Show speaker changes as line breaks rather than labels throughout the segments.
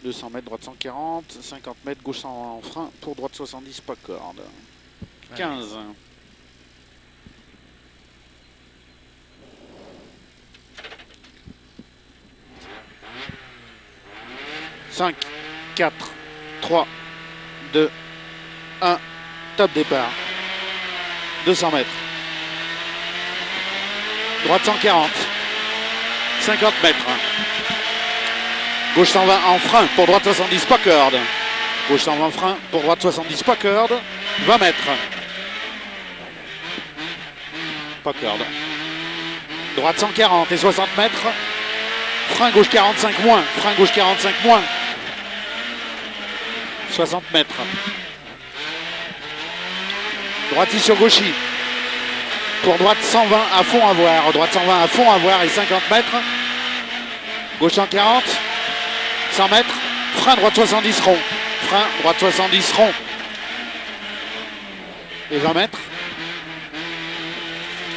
200 mètres, droite 140, 50 mètres, gauche 120 en frein, pour droite 70, pas corde. 15. Allez. 5, 4, 3, 2, 1, top départ. 200 mètres. Droite 140. 50 mètres. Gauche 120 en frein, pour droite 70, pas corde. Gauche 120 frein, pour droite 70, pas corde. 20 mètres. Pas corde. Droite 140 et 60 mètres. Frein gauche 45 moins. Frein gauche 45 moins. 60 mètres. Droitie sur gauchis. Pour droite 120 à fond à voir. Droite 120 à fond à voir et 50 mètres. Gauche 140. 100 mètres. Frein droite 70 rond. Frein droite 70 rond. Et 20 mètres.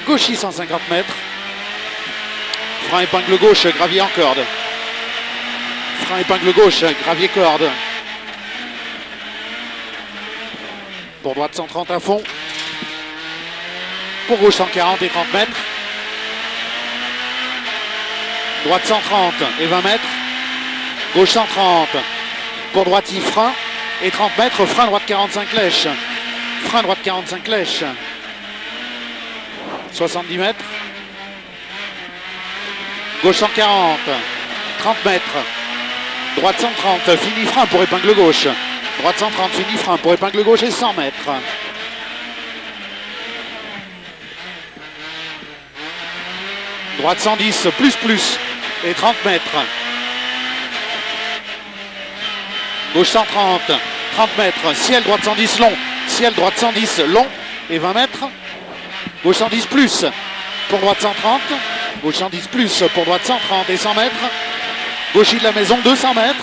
Gauchis 150 mètres. Frein épingle gauche, gravier en corde. Frein épingle gauche, gravier corde. Pour droite 130 à fond. Pour gauche 140 et 30 mètres. Droite 130 et 20 mètres. Gauche 130. Pour droite y frein et 30 mètres. Frein droite 45 lèches. Frein droite 45 lèches. 70 mètres. Gauche 140. 30 mètres. Droite 130. Fini frein pour épingle gauche. Droite 130. Fini frein pour épingle gauche et 100 mètres. Droite 110 plus et 30 mètres. Gauche 130, 30 mètres. Ciel droite 110 long. Ciel droite 110 long et 20 mètres. Gauche 110 plus pour droite 130. Gauche 110 plus pour droite 130 et 100 mètres. Gauchis de la maison 200 mètres.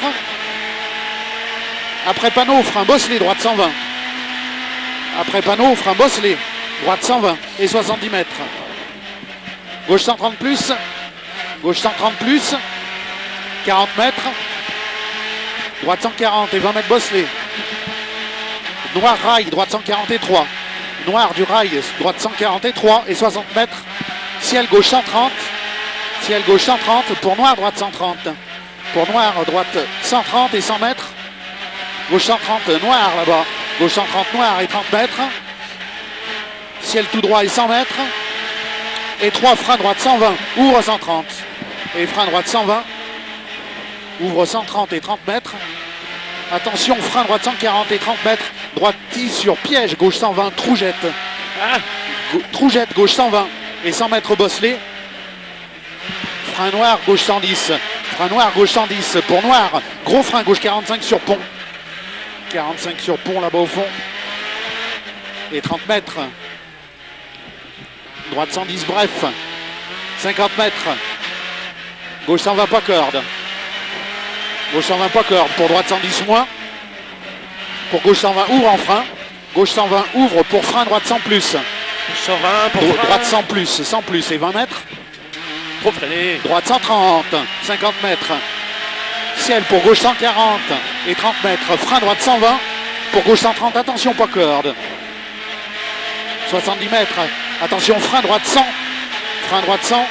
Après panneau, frein Bosselet, droite 120. Après panneau, frein Bosselet, droite 120 et 70 mètres. Gauche 130 plus. Gauche 130 plus. 40 mètres. Droite 140 et 20 mètres Bosselet. Noir rail, droite 143. Noir du rail, droite 143 et 60 mètres. Ciel gauche 130. Ciel gauche 130 pour noir, droite 130. Pour noir, droite 130 et 100 mètres. Gauche 130, noir là-bas. Gauche 130, noir et 30 mètres. Ciel tout droit et 100 mètres. Et 3 freins droite 120, ouvre 130. Et frein droite 120, ouvre 130 et 30 mètres. Attention, frein droite 140 et 30 mètres. Droitie sur piège, gauche 120, troujette. Troujette, gauche 120 et 100 mètres Bosselet. Frein noir, gauche 110. Frein noir, gauche 110 pour noir. Gros frein, gauche 45 sur pont. 45 sur pont là-bas au fond. Et 30 mètres. Droite 110, bref. 50 mètres. Gauche 120, pas corde. Gauche 120, pas corde. Pour droite 110 moins. Pour gauche 120, ouvre en frein. Gauche 120, ouvre pour frein, droite 100 plus.
120 pour frein.
Droite 100 plus et 20 mètres.
Trop freiné.
Droite 130, 50 mètres. Ciel pour gauche 140 et 30 mètres. Frein droite 120. Pour gauche 130, attention, pas corde. 70 mètres. Attention, frein droite 100. Frein droite 100.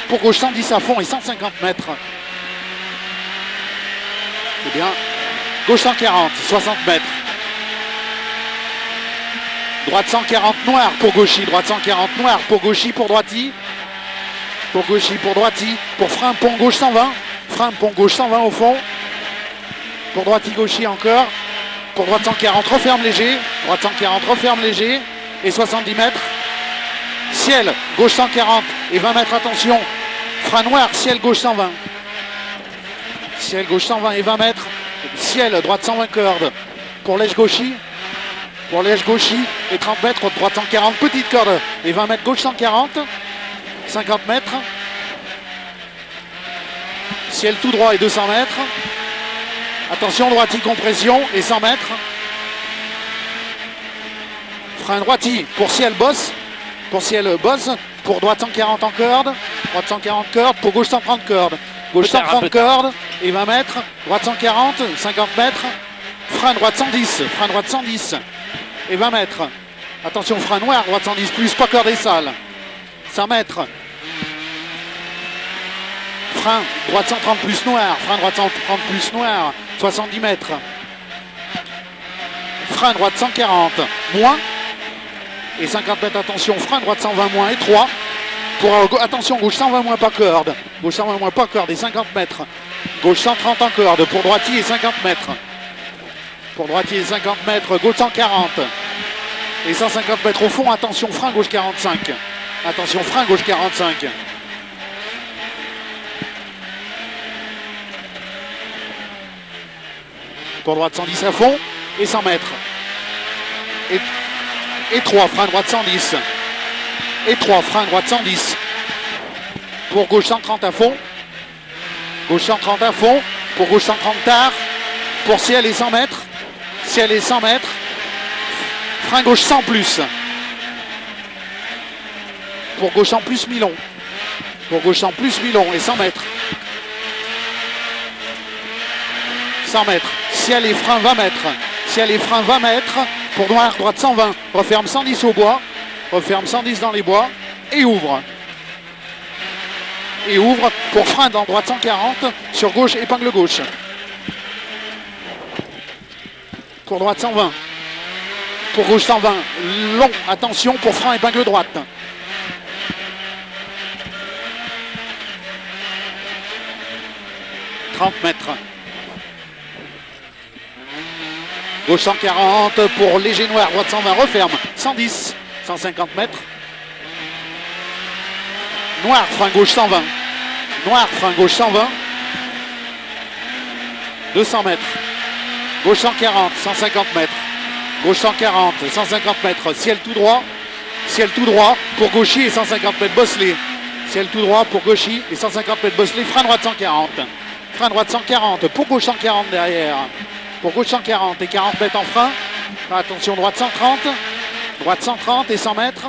Pour gauche 110 à fond et 150 mètres. C'est bien. Gauche 140, 60 mètres. Droite 140 noir pour gauchis. Droite 140 noir pour gauchis, pour droitie. Pour gauchis, pour droitie. Pour frein pont gauche 120. Frein pont gauche 120 au fond. Pour droitie gauchis encore. Pour droite 140, referme léger. Droite 140, referme léger. Et 70 mètres. Ciel, gauche 140 et 20 mètres, attention. Frein noir, ciel gauche 120. Ciel gauche 120 et 20 mètres. Ciel, droite 120 corde. Pour lèche gauchis. Pour lèche gauchis et 30 mètres. Droite 140, petite corde. Et 20 mètres, gauche 140. 50 mètres. Ciel tout droit et 200 mètres. Attention, droitie compression et 100 mètres. Frein droitie pour ciel bosse. Pour ciel bosse. Pour droite 140 en corde. Droite 140 corde. Pour gauche 130 corde. Gauche
Peut-être un
130
peu
cordes et 20 mètres. Droite 140, 50 mètres. Frein droite 110, frein droite 110 et 20 mètres. Attention, frein noir, droite 110 plus, pas corde et sale. 100 mètres. Frein droite 130 plus noir, frein droite 130 plus noir, 70 mètres. Frein droite 140 moins et 50 mètres, attention, frein droite 120 moins et 3. Pour, attention, gauche 120 moins pas corde. Gauche 120 moins pas corde et 50 mètres. Gauche 130 en corde pour droitier et 50 mètres. Pour droitier 50 mètres, gauche 140 et 150 mètres au fond, attention, frein gauche 45. Attention, frein gauche 45. Pour droite 110 à fond et 100 mètres. Et 3, frein droite 110. Et 3, frein droite 110. Pour gauche 130 à fond. Gauche 130 à fond. Pour gauche 130 tard. Pour ciel et 100 mètres. Ciel et 100 mètres. Frein gauche 100 plus. Pour gauche en plus mi-long. Pour gauche en plus mi-long et 100 mètres. 100 mètres. Ciel et frein 20 mètres. Ciel et frein 20 mètres. Pour noir, droite 120. Referme 110 au bois. Referme 110 dans les bois. Et ouvre. Et ouvre pour frein dans droite 140. Sur gauche, épingle gauche. Pour droite 120. Pour gauche 120. Long. Attention pour frein épingle droite. « 30 mètres. Gauche 140 pour léger noir, droite 120, referme. 110, 150 mètres. Noir, frein gauche 120. Noir, frein gauche 120. 200 mètres. Gauche 140, 150 mètres. Gauche 140, 150 mètres. Ciel tout droit. Ciel tout droit pour gaucher et 150 mètres bosselé. Ciel tout droit pour gaucher et 150 mètres bosselé. Frein droite 140. Frein droite 140 pour gauche 140 derrière. Pour gauche 140 et 40 mètres en frein. Attention, droite 130. Droite 130 et 100 mètres.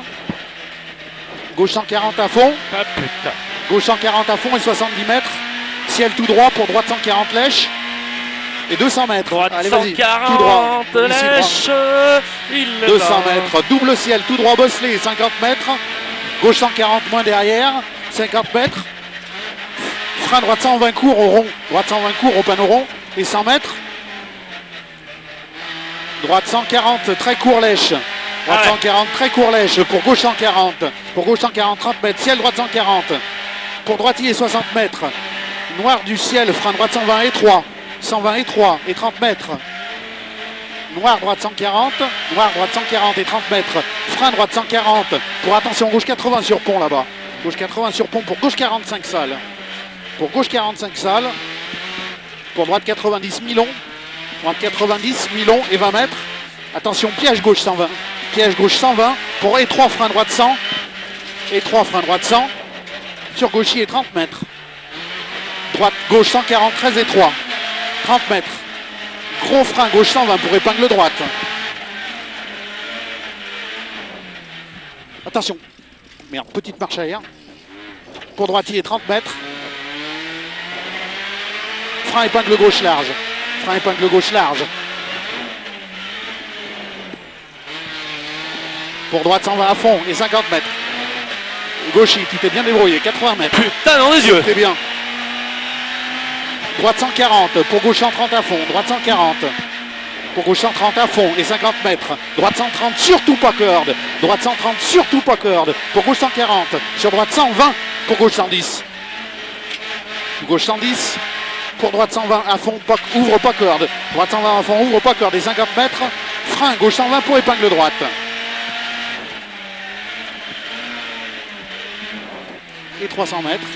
Gauche 140 à fond.
Ah putain.
Gauche 140 à fond et 70 mètres. Ciel tout droit pour droite 140 lèche. Et 200 mètres.
Droite
allez, vas-y.
140,
Tout droit.
lèche. Il le
200
bat.
mètres. Double ciel tout droit bosselé. 50 mètres. Gauche 140 moins derrière. 50 mètres. Frein droite 120 court au rond. Droite 120 court au panneau rond. Et 100 mètres. Droite 140 très court lèche. Droite 140 très court lèche pour gauche 140. Pour gauche 140 30 mètres. Ciel droite 140. Pour droitier 60 mètres. Noir du ciel. Frein droite 120 et 3. 120 et 3 et 30 mètres. Noir droite 140. Noir droite 140 et 30 mètres. Frein droite 140. Pour attention gauche 80 sur pont là-bas. Gauche 80 sur pont pour gauche 45 salles. Pour gauche 45 salles. Pour droite 90 mi-long. Droite 90 mi-long et 20 mètres. Attention piège gauche 120. Piège gauche 120 pour étroit frein droite 100. Étroit frein droite 100. Sur gauchier 30 mètres. Droite gauche 140 très étroit. 30 mètres. Gros frein gauche 120 pour épingle droite. Attention. Merde, petite marche arrière. Pour droitier 30 mètres. Frein épingle gauche large. Frein épingle gauche large. Pour droite 120 à fond et 50 mètres. Gaucher, tu t'es bien débrouillé. 80 mètres.
Putain, dans les yeux.
C'est bien. Droite 140 pour gauche 130 à fond. Droite 140 pour gauche 130 à fond et 50 mètres. Droite 130 surtout pas corde. Droite 130 surtout pas corde. Pour gauche 140 sur droite 120 pour gauche 110. Gauche 110 pour droite 120 à fond, ouvre pas corde. Droite 120 à fond, ouvre pas corde et 50 mètres. Frein gauche 120 pour épingle droite. Et 300 mètres.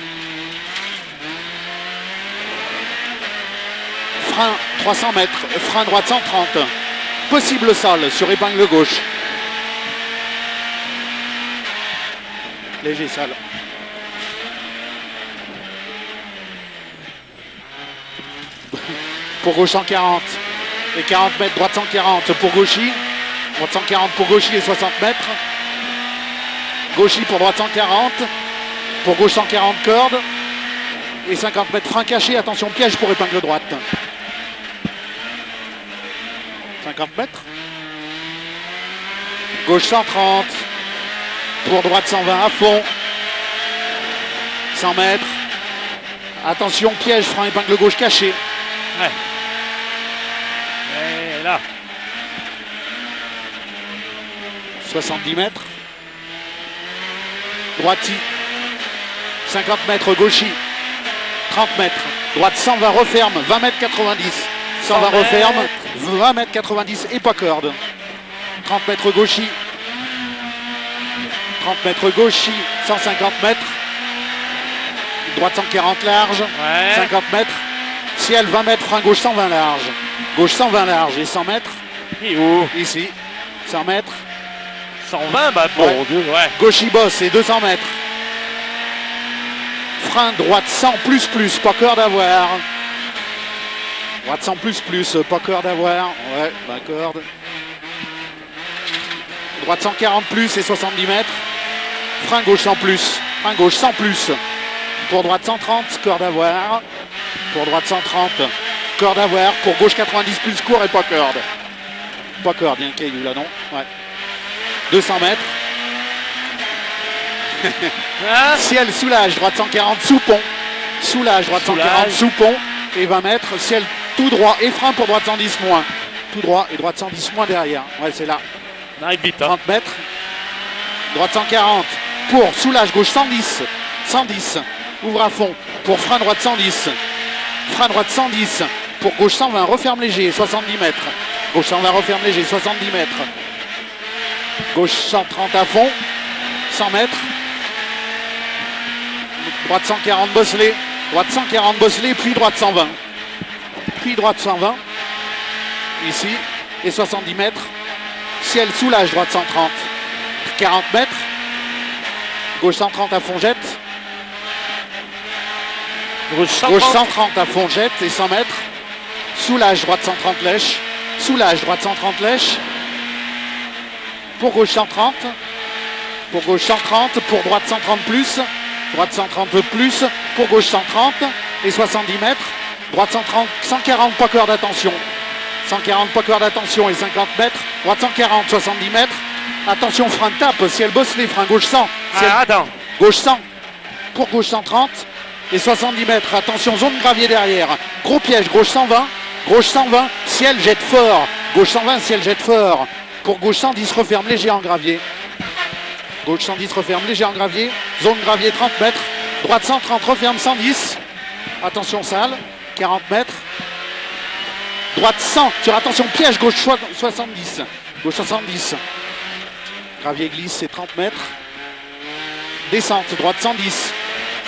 Frein 300 mètres, frein droite 130. Possible sol sur épingle gauche. Léger sol. Pour gauche 140 et 40 mètres, droite 140 pour gauchy. Droite 140 pour gauchy et 60 mètres. Gauchy pour droite 140. Pour gauche 140 cordes. et 50 mètres frein caché, attention piège pour épingle droite. 50 mètres. Gauche 130, pour droite 120 à fond. 100 mètres. Attention piège, frein épingle gauche caché.
Ouais. Et là.
70 mètres. Droiti. 50 mètres gauchi. 30 mètres. Droite 120 referme. 20 mètres 90. 120 referme. 20 mètres 90 et pas corde. 30 mètres gauchi. 30 mètres gauchi. 150 mètres. Droite 140 large.
Ouais.
50 mètres. Ciel 20 mètres. Frein gauche 120 large. Gauche 120 large et 100 mètres.
Et où?
Ici. 100 mètres.
120, bah bon,
Ouais.
Dieu, ouais.
Gauche bosse et 200 mètres. Frein droite 100 plus, pas corde à voir. Droite 100 plus, pas corde à voir. Ouais, pas corde. Droite 140 plus et 70 mètres. Frein gauche 100 plus. Frein gauche 100 plus. Pour droite 130, corde à voir. Pour droite 130, corde à voir. Pour gauche 90 plus court et pas corde. Pas corde, il y a un caillou là, non? Ouais. 200 mètres.
Ah,
Ciel soulage, droite 140 sous pont. Soulage, droite 140 sous pont. Et 20 mètres, ciel tout droit et frein pour droite 110 moins. Tout droit et droite 110 moins derrière. Ouais, c'est là.
on arrive vite, hein.
30 mètres. Droite 140 pour soulage, gauche 110. 110. Ouvre à fond pour frein droite 110. Frein droite 110 pour gauche 120. Referme léger, 70 mètres. Gauche 120, referme léger, 70 mètres. Gauche 130 à fond. 100 mètres. Droite 140 bosselé. Droite 140 bosselé, puis droite 120. Puis droite 120. Ici. Et 70 mètres. Ciel soulage, droite 130. 40 mètres. Gauche 130 à fond jette.
Gauche
Gauche
130.
130 à fond jette et 100 mètres. Soulage, droite 130 lèche. Soulage, droite 130 lèche. Pour gauche 130. Pour gauche 130. Pour droite 130 plus. Droite 130 plus. Pour gauche 130 et 70 mètres. Droite 130, 140 pas cœur d'attention. 140 pas cœur d'attention et 50 mètres. Droite 140, 70 mètres. Attention, frein de tape. Si elle bosse les freins gauche 100. Si
Ah, attends.
Gauche 100 pour gauche 130 et 70 mètres. Attention, zone gravier derrière. Gros piège, gauche 120. Gauche 120, ciel jette fort. Gauche 120, ciel jette fort. Pour gauche 110, referme léger en gravier. Gauche 110, referme léger en gravier. Zone gravier 30 mètres. Droite 130, referme 110. Attention salle, 40 mètres. Droite 100, sur attention piège, gauche 70. Gauche 70. Gravier glisse, c'est 30 mètres. Descente, droite 110.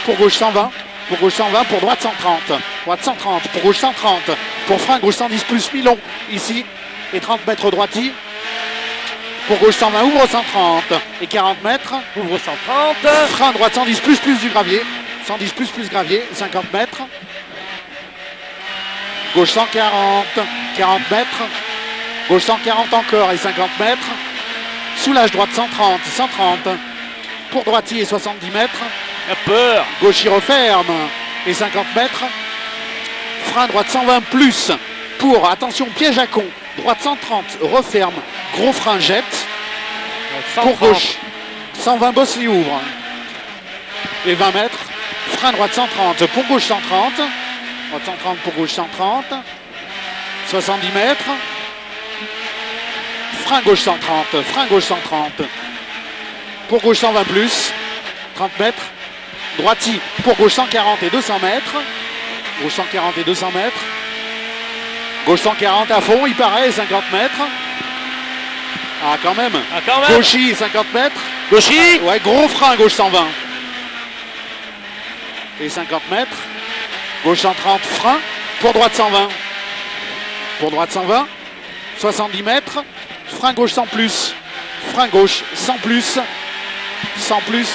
Pour gauche 120. Pour gauche 120, pour droite 130. Droite 130, pour gauche 130. Pour frein, gauche 110 plus Milon, ici. Et 30 mètres droiti. Pour gauche 120, ouvre 130. Et 40 mètres.
Ouvre 130.
Frein, droite 110 plus du gravier. 110 plus gravier, 50 mètres. Gauche 140, 40 mètres. Gauche 140 encore et 50 mètres. Soulage, droite 130, 130. Pour droitier et 70 mètres.
La peur.
Gauche y referme et 50 mètres. Frein droite 120 plus pour, attention, piège à con. Droite 130, referme. Gros frein jette. Pour
130.
gauche. 120 bosse et ouvre. Et 20 mètres. Frein droite 130 pour gauche 130. Droite 130 pour gauche 130. 70 mètres. Frein gauche 130. Frein gauche 130. Pour gauche 120 plus. 30 mètres. Droiti pour gauche 140 et 200 mètres. Gauche 140 et 200 mètres. Gauche 140 à fond, il paraît, 50 mètres. Ah, quand même.
Ah, quand même.
Gauchy, 50 mètres.
Gauchy.
Ouais, gros frein, gauche 120. Et 50 mètres. Gauche 130, frein. Pour droite 120. Pour droite 120. 70 mètres. Frein gauche 100 plus. Frein gauche 100 plus. 100 plus.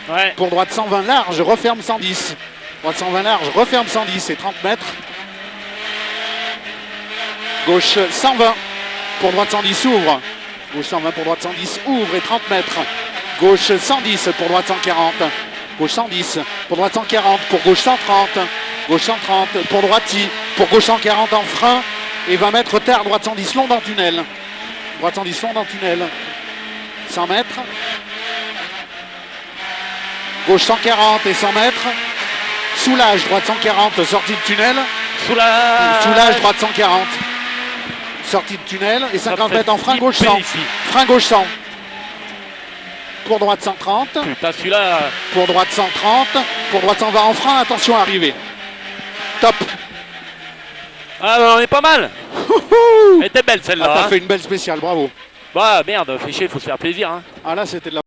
Ouais.
Pour droite 120 large, referme 110. Droite 120 large, referme 110 et 30 mètres. Gauche 120. Pour droite 110, ouvre. Gauche 120 pour droite 110, ouvre et 30 mètres. Gauche 110 pour droite 140. Gauche 110. Pour droite 140. Pour gauche 130. Gauche 130. Pour droiti. Pour gauche 140 en frein. Et 20 mètres terre. Droite 110 long dans le tunnel. Droite 110 long dans le tunnel. 100 mètres. Gauche 140 et 100 mètres. Soulage. Droite 140. Sortie de tunnel. Soulage. Droite 140. Sortie de tunnel. Et 50 mètres en frein. Gauche 100. Frein gauche 100. Pour droite 130.
Putain, celui-là.
Pour droite 130. Pour droite 120 en frein. Attention à arriver. Top.
Ah, on est pas mal. Elle était belle celle-là.
Ah, t'as
hein.
fait une belle spéciale. Bravo.
Bah merde, fait chier, faut se faire plaisir. Hein.
Ah là, c'était de la